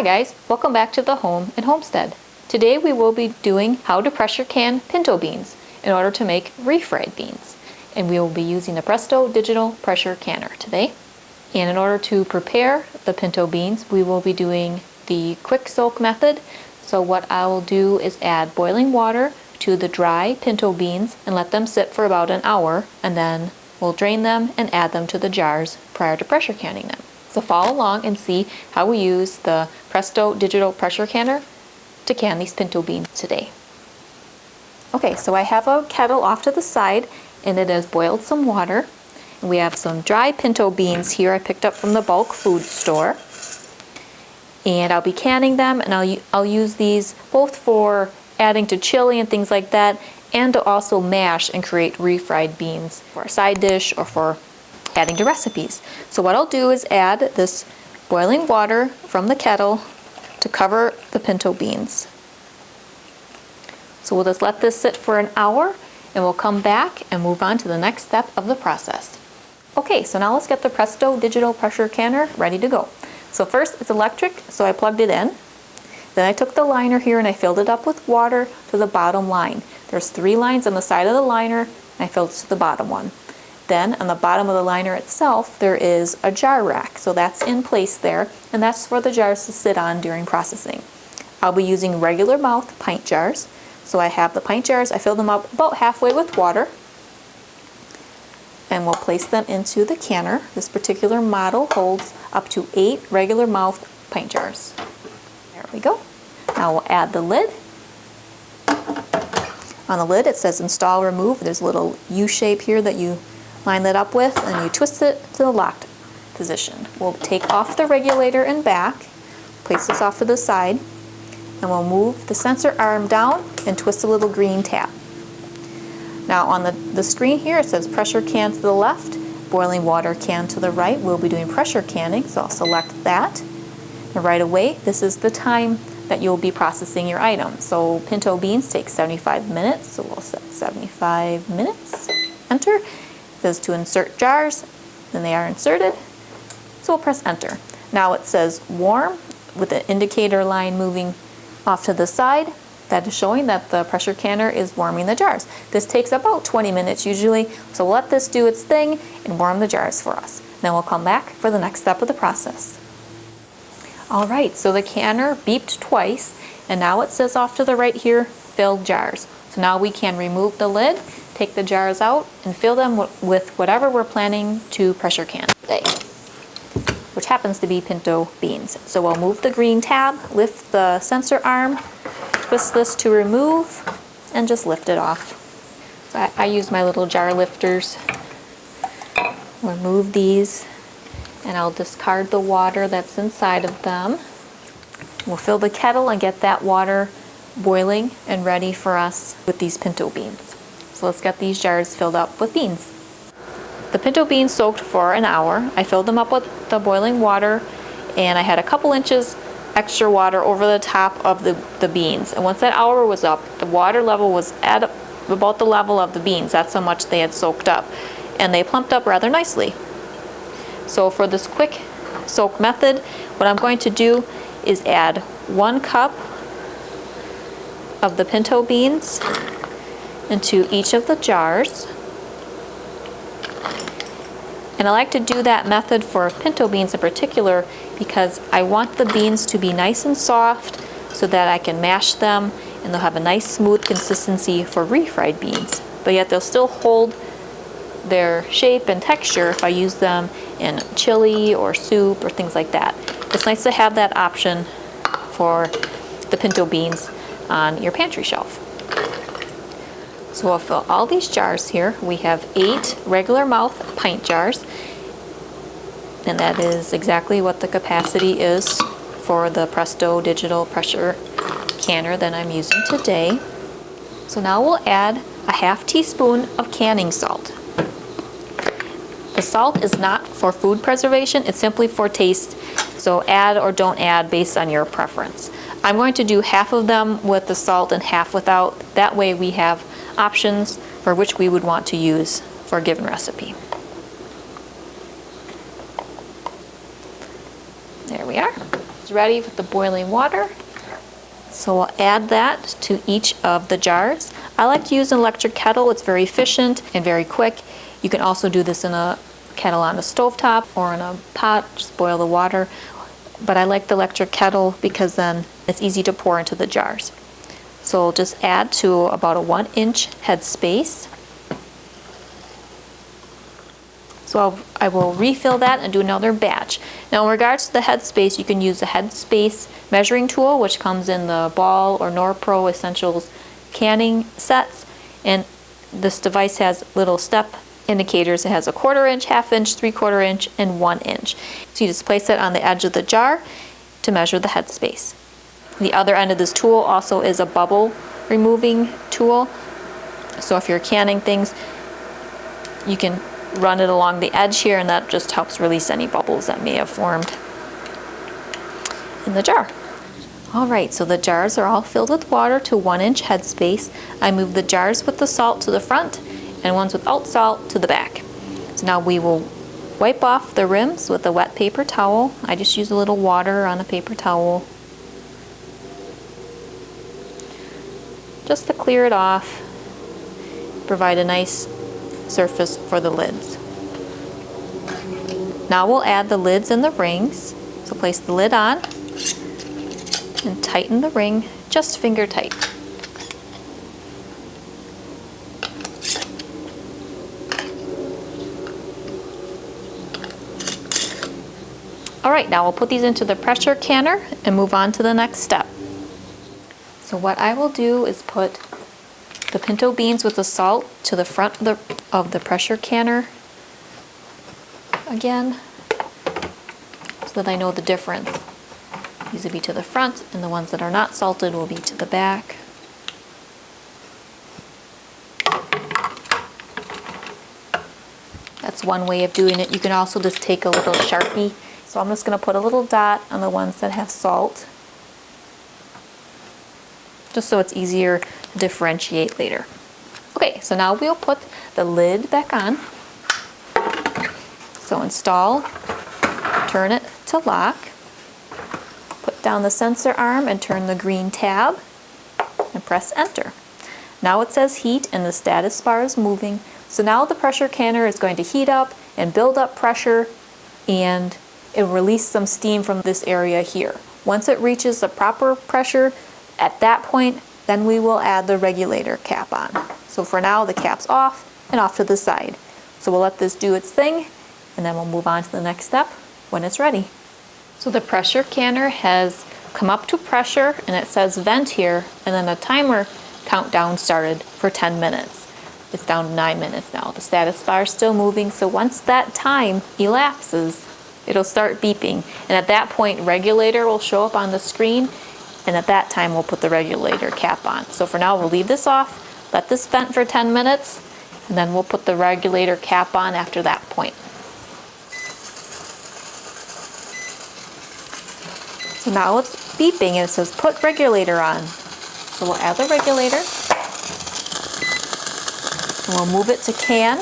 Hi guys, welcome back to the home and homestead. Today we will be doing how to pressure can pinto beans in order to make refried beans. And we will be using the Presto Digital Pressure Canner today. And in order to prepare the pinto beans, we will be doing the quick soak method. So what I will do is add boiling water to the dry pinto beans and let them sit for about an hour, and then we'll drain them and add them to the jars prior to pressure canning them. So follow along and see how we use the Presto Digital Pressure Canner to can these pinto beans today. Okay, so I have a kettle off to the side and it has boiled some water. And we have some dry pinto beans here I picked up from the bulk food store. And I'll be canning them, and I'll use these both for adding to chili and things like that, and to also mash and create refried beans for a side dish or for adding to recipes. So what I'll do is add this boiling water from the kettle to cover the pinto beans. So we'll just let this sit for an hour and we'll come back and move on to the next step of the process. Okay, so now let's get the Presto Digital Pressure Canner ready to go. So first it's electric, so I plugged it in. Then I took the liner here and I filled it up with water to the bottom line. There's 3 lines on the side of the liner and I filled it to the bottom one. Then on the bottom of the liner itself there is a jar rack, so that's in place there, and that's for the jars to sit on during processing. I'll be using regular mouth pint jars. So I have the pint jars, I filled them up about halfway with water, and we'll place them into the canner. This particular model holds up to 8 regular mouth pint jars. There we go. Now we'll add the lid. On the lid it says install remove. There's a little U shape here that you line that up with, and you twist it to the locked position. We'll take off the regulator and back, place this off to the side, and we'll move the sensor arm down and twist the little green tab. Now on the screen here it says pressure can to the left, boiling water can to the right. We'll be doing pressure canning, so I'll select that. And right away, this is the time that you'll be processing your item. So pinto beans take 75 minutes, so we'll set 75 minutes, enter. It says to insert jars, then they are inserted, so we'll press enter. Now it says warm with the indicator line moving off to the side. That is showing that the pressure canner is warming the jars. This takes about 20 minutes usually, so we'll let this do its thing and warm the jars for us. Then we'll come back for the next step of the process. Alright, so the canner beeped twice, and now it says off to the right here, filled jars. So now we can remove the lid, take the jars out, and fill them with whatever we're planning to pressure can today, which happens to be pinto beans. So we'll move the green tab, lift the sensor arm, twist this to remove, and just lift it off. So I use my little jar lifters. We'll remove these, and I'll discard the water that's inside of them. We'll fill the kettle and get that water boiling and ready for us with these pinto beans. So let's get these jars filled up with beans. The pinto beans soaked for an hour. I filled them up with the boiling water, and I had a couple inches extra water over the top of the beans. And once that hour was up, the water level was at about the level of the beans. That's how much they had soaked up. And they plumped up rather nicely. So for this quick soak method, what I'm going to do is add 1 cup of the pinto beans into each of the jars. And I like to do that method for pinto beans in particular because I want the beans to be nice and soft so that I can mash them and they'll have a nice smooth consistency for refried beans. But yet they'll still hold their shape and texture if I use them in chili or soup or things like that. It's nice to have that option for the pinto beans on your pantry shelf. So I'll fill all these jars here. We have 8 regular mouth pint jars, and that is exactly what the capacity is for the Presto Digital Pressure Canner that I'm using today. So now we'll add a ½ teaspoon of canning salt. The salt is not for food preservation, it's simply for taste, so add or don't add based on your preference. I'm going to do half of them with the salt and half without. That way we have options for which we would want to use for a given recipe. There we are. is ready with the boiling water. So we'll add that to each of the jars. I like to use an electric kettle. It's very efficient and very quick. You can also do this in a kettle on a stovetop or in a pot, just boil the water. But I like the electric kettle because then it's easy to pour into the jars. So we'll just add to about a 1-inch headspace. So I will refill that and do another batch. Now in regards to the headspace, you can use the headspace measuring tool, which comes in the Ball or NorPro Essentials canning sets. And this device has little step indicators. It has a 1/4 inch, 1/2 inch, 3/4 inch, and 1 inch. So you just place it on the edge of the jar to measure the headspace. The other end of this tool also is a bubble removing tool. So if you're canning things, you can run it along the edge here, and that just helps release any bubbles that may have formed in the jar. All right, so the jars are all filled with water to 1-inch headspace. I moved the jars with the salt to the front and ones without salt to the back. So now we will wipe off the rims with a wet paper towel. I just use a little water on a paper towel just to clear it off, provide a nice surface for the lids. Now we'll add the lids and the rings. So place the lid on and tighten the ring just finger tight. All right, now we'll put these into the pressure canner and move on to the next step. So what I will do is put the pinto beans with the salt to the front of the pressure canner again, so that I know the difference. These will be to the front, and the ones that are not salted will be to the back. That's one way of doing it. You can also just take a little Sharpie. So I'm just going to put a little dot on the ones that have salt, just so it's easier to differentiate later. Okay, so now we'll put the lid back on. So install, turn it to lock, put down the sensor arm and turn the green tab and press enter. Now it says heat and the status bar is moving. So now the pressure canner is going to heat up and build up pressure, and it will release some steam from this area here. Once it reaches the proper pressure, at that point, then we will add the regulator cap on. So for now, the cap's off and off to the side. So we'll let this do its thing, and then we'll move on to the next step when it's ready. So the pressure canner has come up to pressure, and it says vent here, and then a timer countdown started for 10 minutes. It's down to 9 minutes now. The status bar is still moving, so once that time elapses, it'll start beeping. And at that point, regulator will show up on the screen, and at that time we'll put the regulator cap on. So for now we'll leave this off, let this vent for 10 minutes, and then we'll put the regulator cap on after that point. So now it's beeping and it says put regulator on. So we'll add the regulator, and we'll move it to can,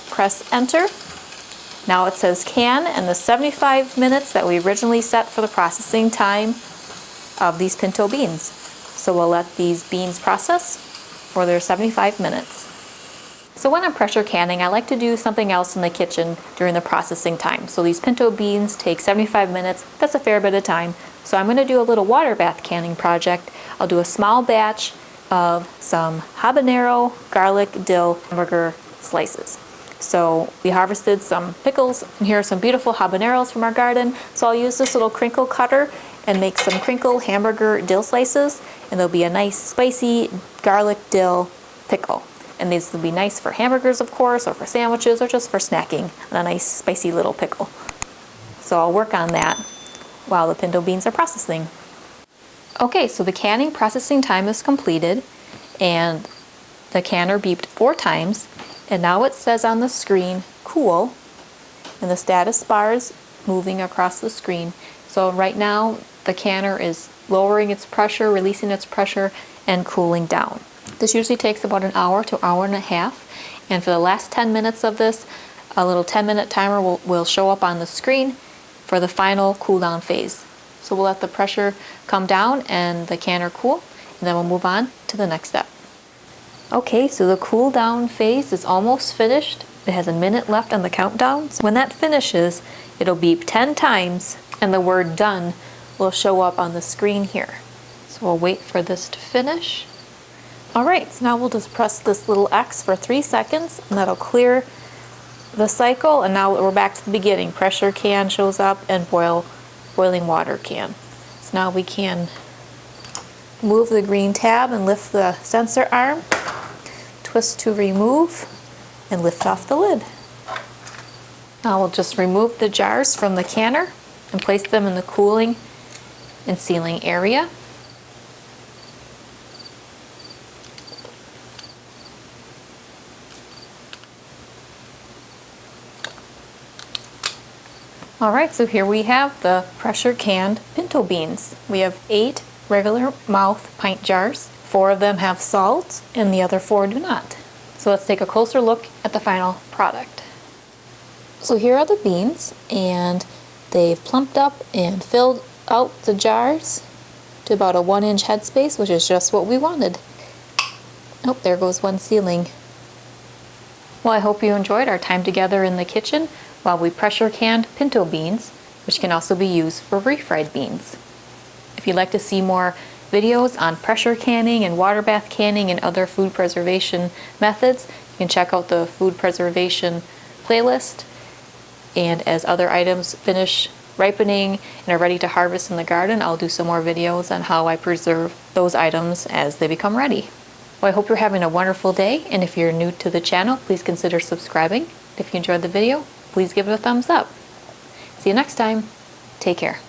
press enter. Now it says can, and the 75 minutes that we originally set for the processing time of these pinto beans. So we'll let these beans process for their 75 minutes. So when I'm pressure canning, I like to do something else in the kitchen during the processing time. So these pinto beans take 75 minutes. That's a fair bit of time. So I'm going to do a little water bath canning project. I'll do a small batch of some habanero, garlic, dill, hamburger slices. So we harvested some pickles, and here are some beautiful habaneros from our garden. So I'll use this little crinkle cutter and make some crinkle hamburger dill slices, and there'll be a nice spicy garlic dill pickle. And these will be nice for hamburgers, of course, or for sandwiches, or just for snacking, and a nice spicy little pickle. So I'll work on that while the pinto beans are processing. Okay, so the canning processing time is completed, and the canner beeped 4 times. And now it says on the screen, cool, and the status bar is moving across the screen. So right now, the canner is lowering its pressure, releasing its pressure, and cooling down. This usually takes about an hour to hour and a half. And for the last 10 minutes of this, a little 10-minute timer will show up on the screen, for the final cool down phase. So we'll let the pressure come down and the canner cool, and then we'll move on to the next step. Okay, so the cool down phase is almost finished. It has a minute left on the countdown. So when that finishes, it'll beep 10 times and the word done will show up on the screen here. So we'll wait for this to finish. Alright, so now we'll just press this little X for 3 seconds and that'll clear the cycle, and now we're back to the beginning. Pressure can shows up and boiling water can. So now we can move the green tab and lift the sensor arm, twist to remove, and lift off the lid. Now we'll just remove the jars from the canner and place them in the cooling and sealing area. Alright, so here we have the pressure canned pinto beans. We have 8 regular mouth pint jars. 4 of them have salt and the other 4 do not. So let's take a closer look at the final product. So here are the beans, and they've plumped up and filled out the jars to about a 1-inch headspace, which is just what we wanted. Oh, there goes one sealing. Well, I hope you enjoyed our time together in the kitchen while we pressure canned pinto beans, which can also be used for refried beans. If you'd like to see more videos on pressure canning and water bath canning and other food preservation methods, you can check out the food preservation playlist. And as other items finish ripening and are ready to harvest in the garden, I'll do some more videos on how I preserve those items as they become ready. Well, I hope you're having a wonderful day, and if you're new to the channel, please consider subscribing. If you enjoyed the video, please give it a thumbs up. See you next time. Take care.